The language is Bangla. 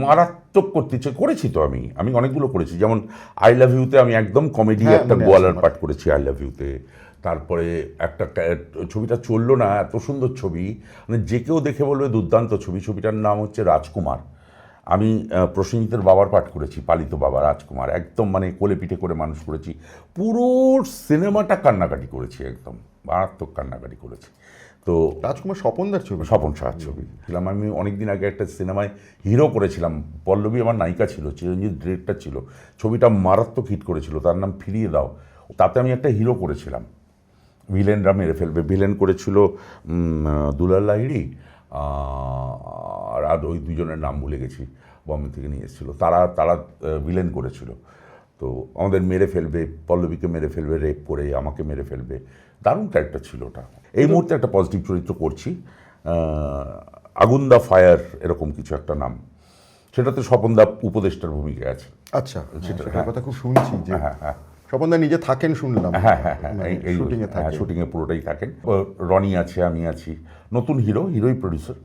মারাত্মক করতে ইচ্ছে করেছি তো আমি অনেকগুলো করেছি, যেমন আই লাভ ইউতে আমি একদম কমেডি একটা গোয়ালার পাঠ করেছি আই লাভ ইউতে। তারপরে একটা ছবিটা চললো না, এত সুন্দর ছবি, মানে যে কেউ দেখে বলবে দুর্দান্ত ছবি। ছবিটার নাম হচ্ছে রাজকুমার। আমি প্রসেনজিতের বাবার পাঠ করেছি, পালিত বাবা রাজকুমার, একদম মানে কোলে পিঠে করে মানুষ করেছি। পুরো সিনেমাটা কান্নাকাটি করেছি, একদম মারাত্মক কান্নাকাটি করেছি। তো রাজকুমার স্বপনদার ছবি, স্বপন সাহার ছবি ছিলাম। আমি অনেকদিন আগে একটা সিনেমায় হিরো করেছিলাম, পল্লবী আমার নায়িকা ছিল, চিরঞ্জিত ডিরেক্টর ছিল। ছবিটা মারাত্মক হিট করেছিল, তার নাম ফিরিয়ে দাও। তাতে আমি একটা হিরো করেছিলাম, ভিলেনরা মেরে ফেলবে। ভিলেন করেছিল দুলাল লাহিড়ী, আর ওই দুজনের নাম ভুলে গেছি, বম্বে থেকে নিয়ে এসেছিলো। তারা ভিলেন করেছিল। তো আমাদের মেরে ফেলবে, পল্লবীকে মেরে ফেলবে, রেপ করে আমাকে মেরে ফেলবে। দারুণ ক্যারেক্টার ছিল ওটা। এই মুহূর্তে একটা পজিটিভ চরিত্র করছি, আগুন দা ফায়ার এরকম কিছু একটা নাম। সেটাতে স্বপনদা উপদেষ্টার ভূমিকায় আছে। আচ্ছা, সেটার কথা খুব শুনছি যে স্বপনদা নিজে থাকেন শুনলাম। হ্যাঁ, শুটিংয়ে থাকেন। শুটিংয়ে পুরোটাই থাকেন। রনি আছে, আমি আছি, নতুন হিরোই প্রডিউসার।